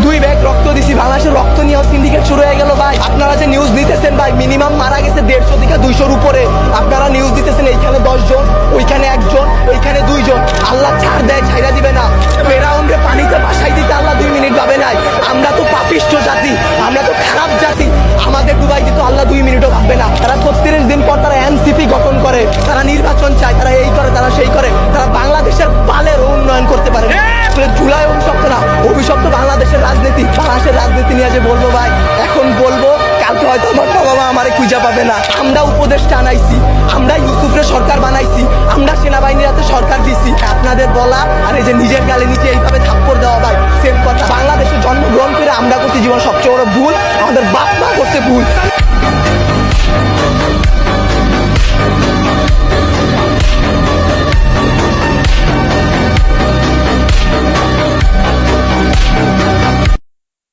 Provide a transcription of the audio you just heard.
2 bag রক্ত দিছি, বাংলাদেশের রক্ত নিয়ে সিন্ডিকেট শুরু হয়ে গেল ভাই। আপনারা যে নিউজ দিতেছেন ভাই, মিনিমাম মারা গেছে 150 থেকে 200-র উপরে। আপনারা নিউজ দিতেছেন এইখানে 10 জন, ওইখানে 1 জন, ওইখানে 2 জন। আল্লাহ ছাড় দেয়, ছাইরা দিবে না। ফেরাউনকে পানিতে ভাসাই দিতে আল্লাহ 2 মিনিট ভাবে নাই। আমরা তো পাপিষ্ঠ জাতি, আমরা তো খারাপ জাতি, আমাদের ডুবাই দিতে আল্লাহ 2 মিনিটও ভাববে না। তারা 36 দিন পর তারা এনসিপি গঠন করে, তারা নির্বাচন চায়, তারা এই করে, তারা সেই করে। তারা বাংলাদেশের বালের উন্নয়ন করতে পারে না। জুলাই অভিশপ্ত না, অভিশপ্ত বাংলাদেশের রাজনীতি। বাংলাদেশের রাজনীতি নিয়ে যে বলবো ভাই, এখন বলবো, কালকে হয়তো আমার বাবা আমারে খুঁজে পাবে না। আমরা উপদেষ্টা আনাইছি, আমরা ইউসুফের সরকার বানাইছি, আমরা সেনাবাহিনীর হাতে সরকার দিছি। আপনাদের বলা আর এই যে নিজের গালে নিচে এইভাবে থাপ্পড় দেওয়া ভাই সেম কথা। বাংলাদেশে জন্মগ্রহণ করে আমরা করছি জীবন সবচেয়ে বড় ভুল, আমাদের বাপ মা করছে ভুল।